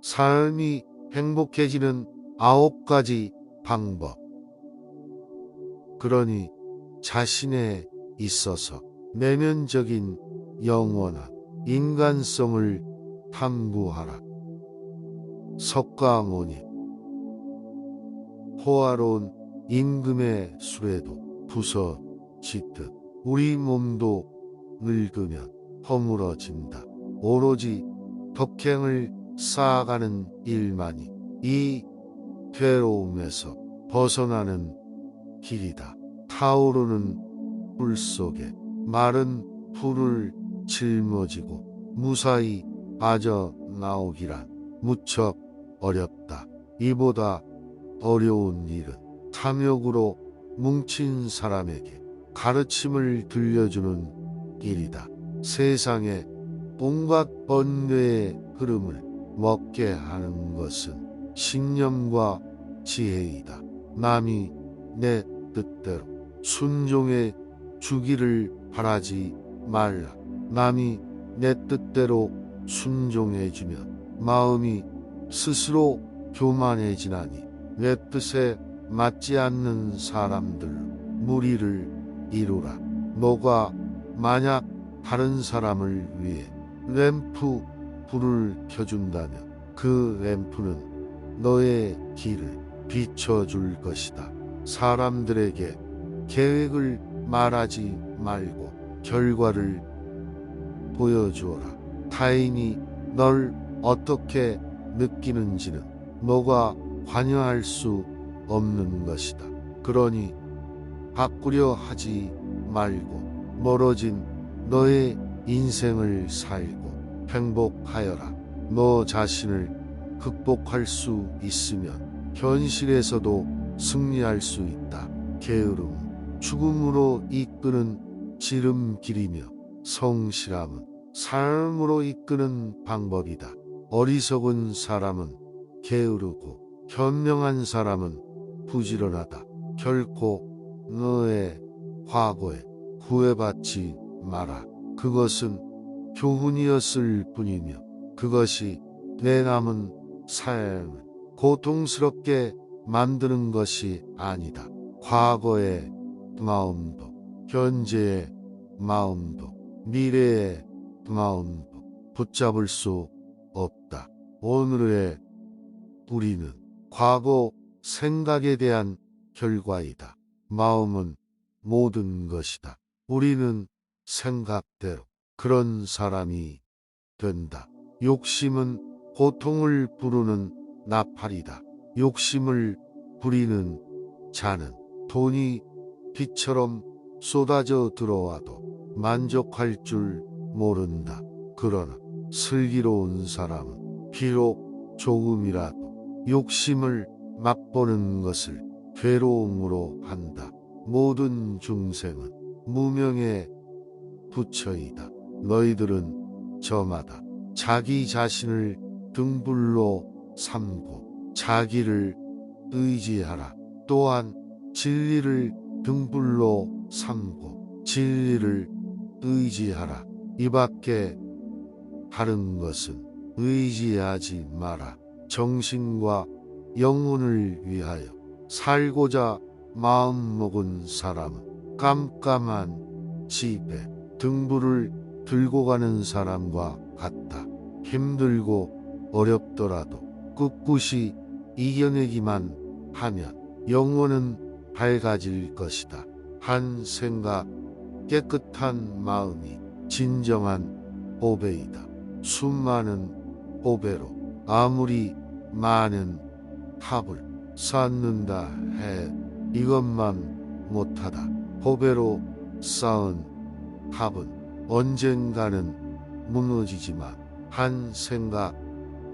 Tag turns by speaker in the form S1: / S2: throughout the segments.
S1: 삶이 행복해지는 9가지 방법. 그러니 자신에 있어서 내면적인 영원한 인간성을 탐구하라. 석가모니. 호화로운 임금의 술에도 부서지듯 우리 몸도 늙으면 허물어진다. 오로지 덕행을 쌓아가는 일만이 이 괴로움에서 벗어나는 길이다. 타오르는 불 속에 마른 풀을 짊어지고 무사히 빠져나오기란 무척 어렵다. 이보다 어려운 일은 탐욕으로 뭉친 사람에게 가르침을 들려주는 일이다. 세상에 온갖 번뇌의 흐름을 먹게 하는 것은 신념과 지혜이다. 남이 내 뜻대로 순종해 주기를 바라지 말라. 남이 내 뜻대로 순종해주면 마음이 스스로 교만해지나니 내 뜻에 맞지 않는 사람들로 무리를 이루라. 너가 만약 다른 사람을 위해 램프 불을 켜준다면 그 램프는 너의 길을 비춰줄 것이다. 사람들에게 계획을 말하지 말고 결과를 보여주어라. 타인이 널 어떻게 느끼는지는 너가 관여할 수 없는 것이다. 그러니 바꾸려 하지 말고 멀어진 너의 인생을 살고 행복하여라. 너 자신을 극복할 수 있으면 현실에서도 승리할 수 있다. 게으름, 죽음으로 이끄는 지름길이며 성실함은 삶으로 이끄는 방법이다. 어리석은 사람은 게으르고 현명한 사람은 부지런하다. 결코 너의 과거에 후회받지 마라. 그것은 교훈이었을 뿐이며 그것이 내 남은 삶을 고통스럽게 만드는 것이 아니다. 과거의 마음도 현재의 마음도 미래의 마음도 붙잡을 수 없다. 오늘의 우리는 과거 생각에 대한 결과이다. 마음은 모든 것이다. 우리는 생각대로 그런 사람이 된다. 욕심은 고통을 부르는 나팔이다. 욕심을 부리는 자는 돈이 비처럼 쏟아져 들어와도 만족할 줄 모른다. 그러나 슬기로운 사람은 비록 조금이라도 욕심을 맛보는 것을 괴로움으로 한다. 모든 중생은 무명의 부처이다. 너희들은 저마다 자기 자신을 등불로 삼고 자기를 의지하라. 또한 진리를 등불로 삼고 진리를 의지하라. 이밖에 다른 것은 의지하지 마라. 정신과 영혼을 위하여 살고자 마음먹은 사람은 깜깜한 집에 등불을 들고 가는 사람과 같다. 힘들고 어렵더라도 꿋꿋이 이겨내기만 하면 영혼은 밝아질 것이다. 한 생각, 깨끗한 마음이 진정한 보배이다. 수많은 보배로 아무리 많은 탑을 쌓는다 해 이것만 못하다. 보배로 쌓은 탑은 언젠가는 무너지지만 한 생각,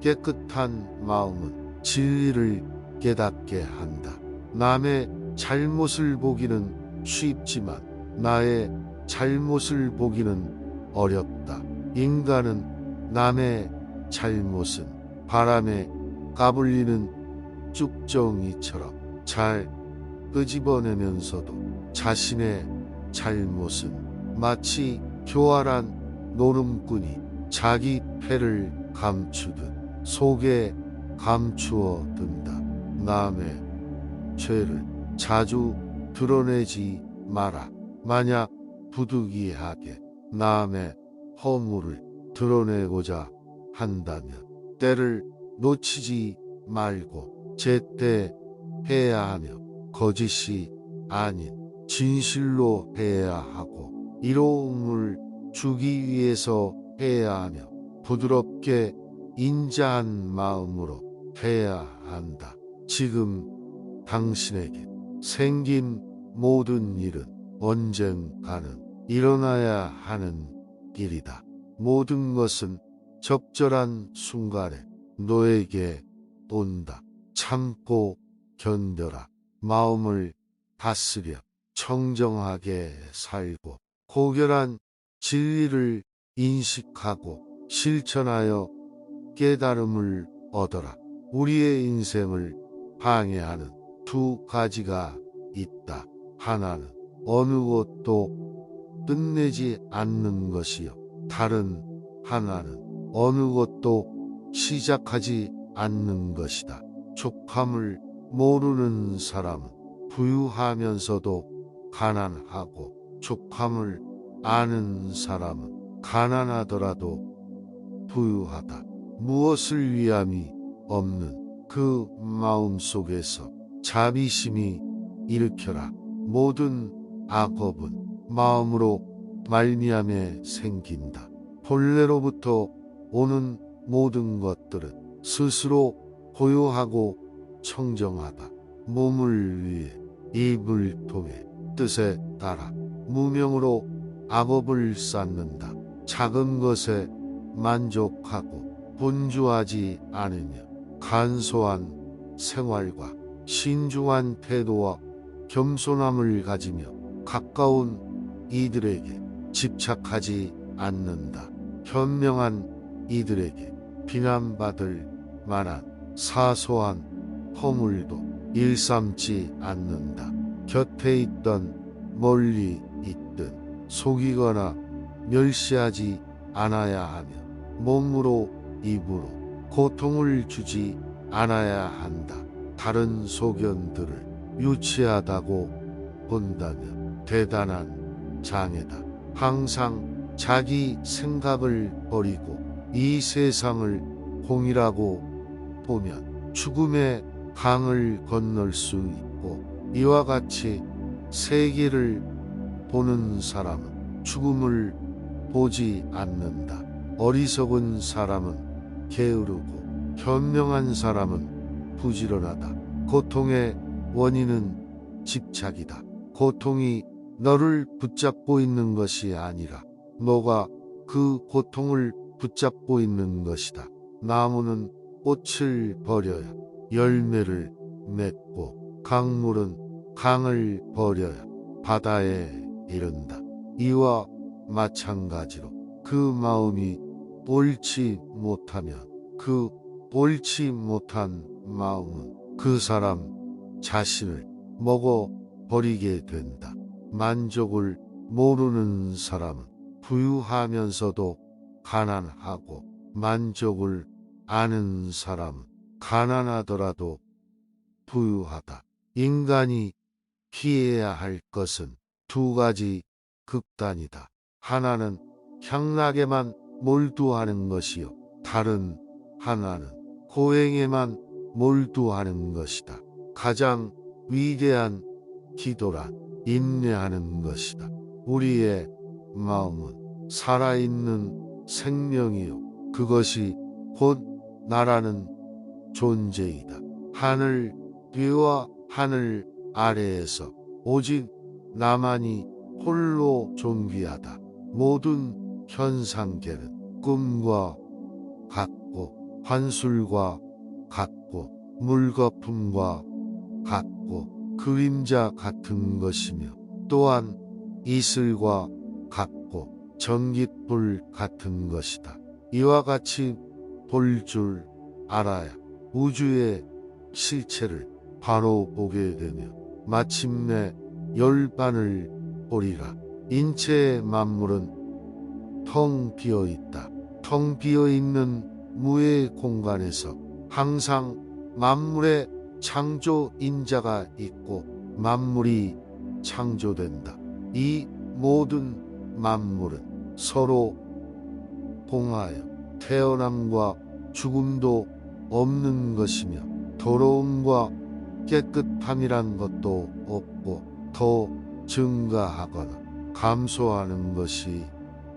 S1: 깨끗한 마음은 진리를 깨닫게 한다. 남의 잘못을 보기는 쉽지만 나의 잘못을 보기는 어렵다. 인간은 남의 잘못은 바람에 까불리는 쭉정이처럼 잘 끄집어내면서도 자신의 잘못은 마치 교활한 노름꾼이 자기 패를 감추듯 속에 감추어 둔다. 남의 죄를 자주 드러내지 마라. 만약 부득이하게 남의 허물을 드러내고자 한다면 때를 놓치지 말고 제때 해야 하며 거짓이 아닌 진실로 해야 하고 이로움을 주기 위해서 해야 하며 부드럽게 인자한 마음으로 해야 한다. 지금 당신에게 생긴 모든 일은 언젠가는 일어나야 하는 일이다. 모든 것은 적절한 순간에 너에게 온다. 참고 견뎌라. 마음을 다스려 청정하게 살고 고결한 진리를 인식하고 실천하여 깨달음을 얻어라. 우리의 인생을 방해하는 두 가지가 있다. 하나는 어느 것도 끝내지 않는 것이요. 다른 하나는 어느 것도 시작하지 않는 것이다. 족함을 모르는 사람은 부유하면서도 가난하고 족함을 아는 사람은 가난하더라도 부유하다. 무엇을 위함이 없는 그 마음 속에서 자비심이 일으켜라. 모든 악업은 마음으로 말미암에 생긴다. 본래로부터 오는 모든 것들은 스스로 고요하고 청정하다. 몸을 위해 입을 통해 뜻에 따라 무명으로 악업을 쌓는다. 작은 것에 만족하고 분주하지 않으며 간소한 생활과 신중한 태도와 겸손함을 가지며 가까운 이들에게 집착하지 않는다. 현명한 이들에게 비난받을 만한 사소한 허물도 일삼지 않는다. 곁에 있던 멀리 있든 속이거나 멸시하지 않아야 하며 몸으로 입으로 고통을 주지 않아야 한다. 다른 소견들을 유치하다고 본다면 대단한 장애다. 항상 자기 생각을 버리고 이 세상을 공이라고 보면 죽음의 강을 건널 수 있고 이와 같이 세계를 보는 사람은 죽음을 보지 않는다. 어리석은 사람은 게으르고 현명한 사람은 부지런하다. 고통의 원인은 집착이다. 고통이 너를 붙잡고 있는 것이 아니라 너가 그 고통을 붙잡고 있는 것이다. 나무는 꽃을 버려야 열매를 맺고 강물은 강을 버려야 바다에 이른다. 이와 마찬가지로 그 마음이 옳지 못하면 그 옳지 못한 마음은 그 사람 자신을 먹어 버리게 된다. 만족을 모르는 사람은 부유하면서도 가난하고 만족을 아는 사람은 가난하더라도 부유하다. 인간이 피해야 할 것은 두 가지 극단이다. 하나는 향락에만 몰두하는 것이요. 다른 하나는 고행에만 몰두하는 것이다. 가장 위대한 기도란 인내하는 것이다. 우리의 마음은 살아있는 생명이요. 그것이 곧 나라는 존재이다. 하늘 위와 하늘 아래에서 오직 나만이 홀로 존귀하다. 모든 현상계는 꿈과 같고 환술과 같고 물거품과 같고 그림자 같은 것이며 또한 이슬과 같고 전깃불 같은 것이다. 이와 같이 볼 줄 알아야 우주의 실체를 바로 보게 되며 마침내 열반을 보리라. 인체의 만물은 텅 비어 있다. 텅 비어 있는 무의 공간에서 항상 만물의 창조 인자가 있고 만물이 창조된다. 이 모든 만물은 서로 봉하여 태어남과 죽음도 없는 것이며 더러움과 깨끗함이란 것도 없고 더 증가하거나 감소하는 것이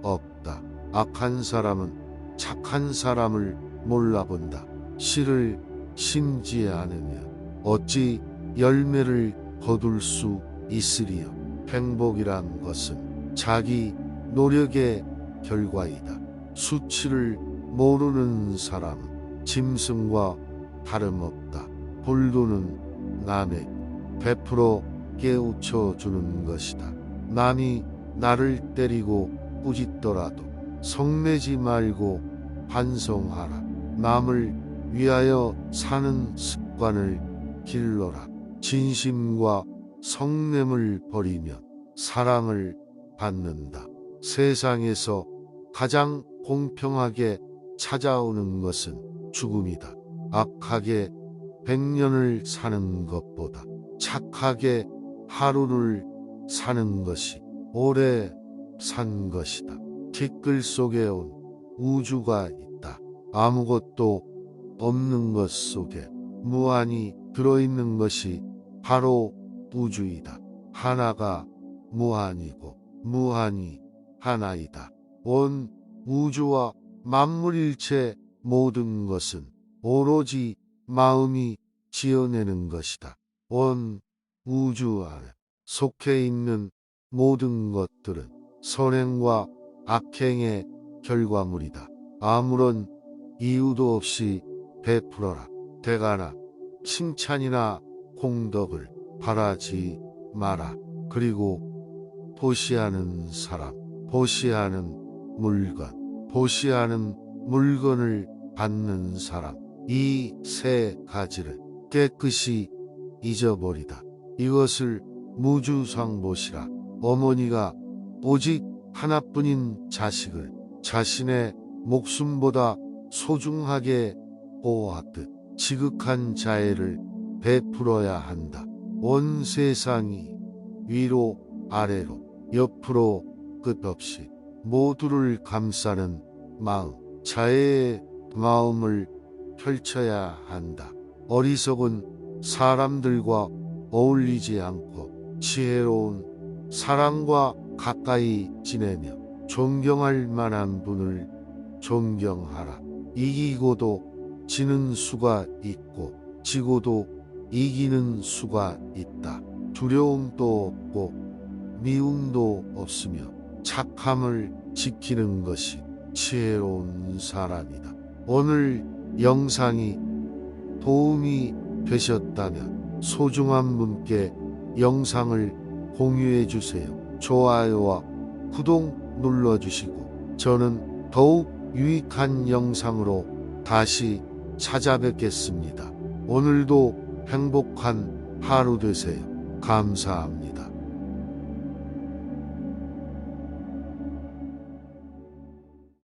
S1: 없다. 악한 사람은 착한 사람을 몰라본다. 씨를 심지 않으면 어찌 열매를 거둘 수 있으리요. 행복이란 것은 자기 노력의 결과이다. 수치를 모르는 사람은 짐승과 다름없다. 불도는 남에게 베풀어 깨우쳐 주는 것이다. 남이 나를 때리고 꾸짖더라도 성내지 말고 반성하라. 남을 위하여 사는 습관을 길러라. 진심과 성냄을 버리면 사랑을 받는다. 세상에서 가장 공평하게 찾아오는 것은 죽음이다. 악하게 100년을 사는 것보다 착하게 하루를 사는 것이 오래 산 것이다. 티끌 속에 온 우주가 있다. 아무것도 없는 것 속에 무한히 들어있는 것이 바로 우주이다. 하나가 무한이고 무한이 하나이다. 온 우주와 만물일체 모든 것은 오로지 마음이 지어내는 것이다. 온 우주 안에 속해 있는 모든 것들은 선행과 악행의 결과물이다. 아무런 이유도 없이 베풀어라. 대가나 칭찬이나 공덕을 바라지 마라. 그리고 보시하는 사람, 보시하는 물건, 보시하는 물건을 받는 사람, 이 세 가지를 깨끗이 잊어버리다. 이것을 무주상보시라. 어머니가 오직 하나뿐인 자식을 자신의 목숨보다 소중하게 보호하듯 지극한 자애를 베풀어야 한다. 온 세상이 위로 아래로 옆으로 끝없이 모두를 감싸는 마음, 자애의 마음을 펼쳐야 한다. 어리석은 사람들과 어울리지 않고 지혜로운 사람과 가까이 지내며 존경할 만한 분을 존경하라. 이기고도 지는 수가 있고 지고도 이기는 수가 있다. 두려움도 없고 미움도 없으며 착함을 지키는 것이 지혜로운 사람이다. 오늘 영상이 도움이 되셨다면 소중한 분께 영상을 공유해 주세요. 좋아요와 구독 눌러주시고 저는 더욱 유익한 영상으로 다시 찾아뵙겠습니다. 오늘도 행복한 하루 되세요. 감사합니다.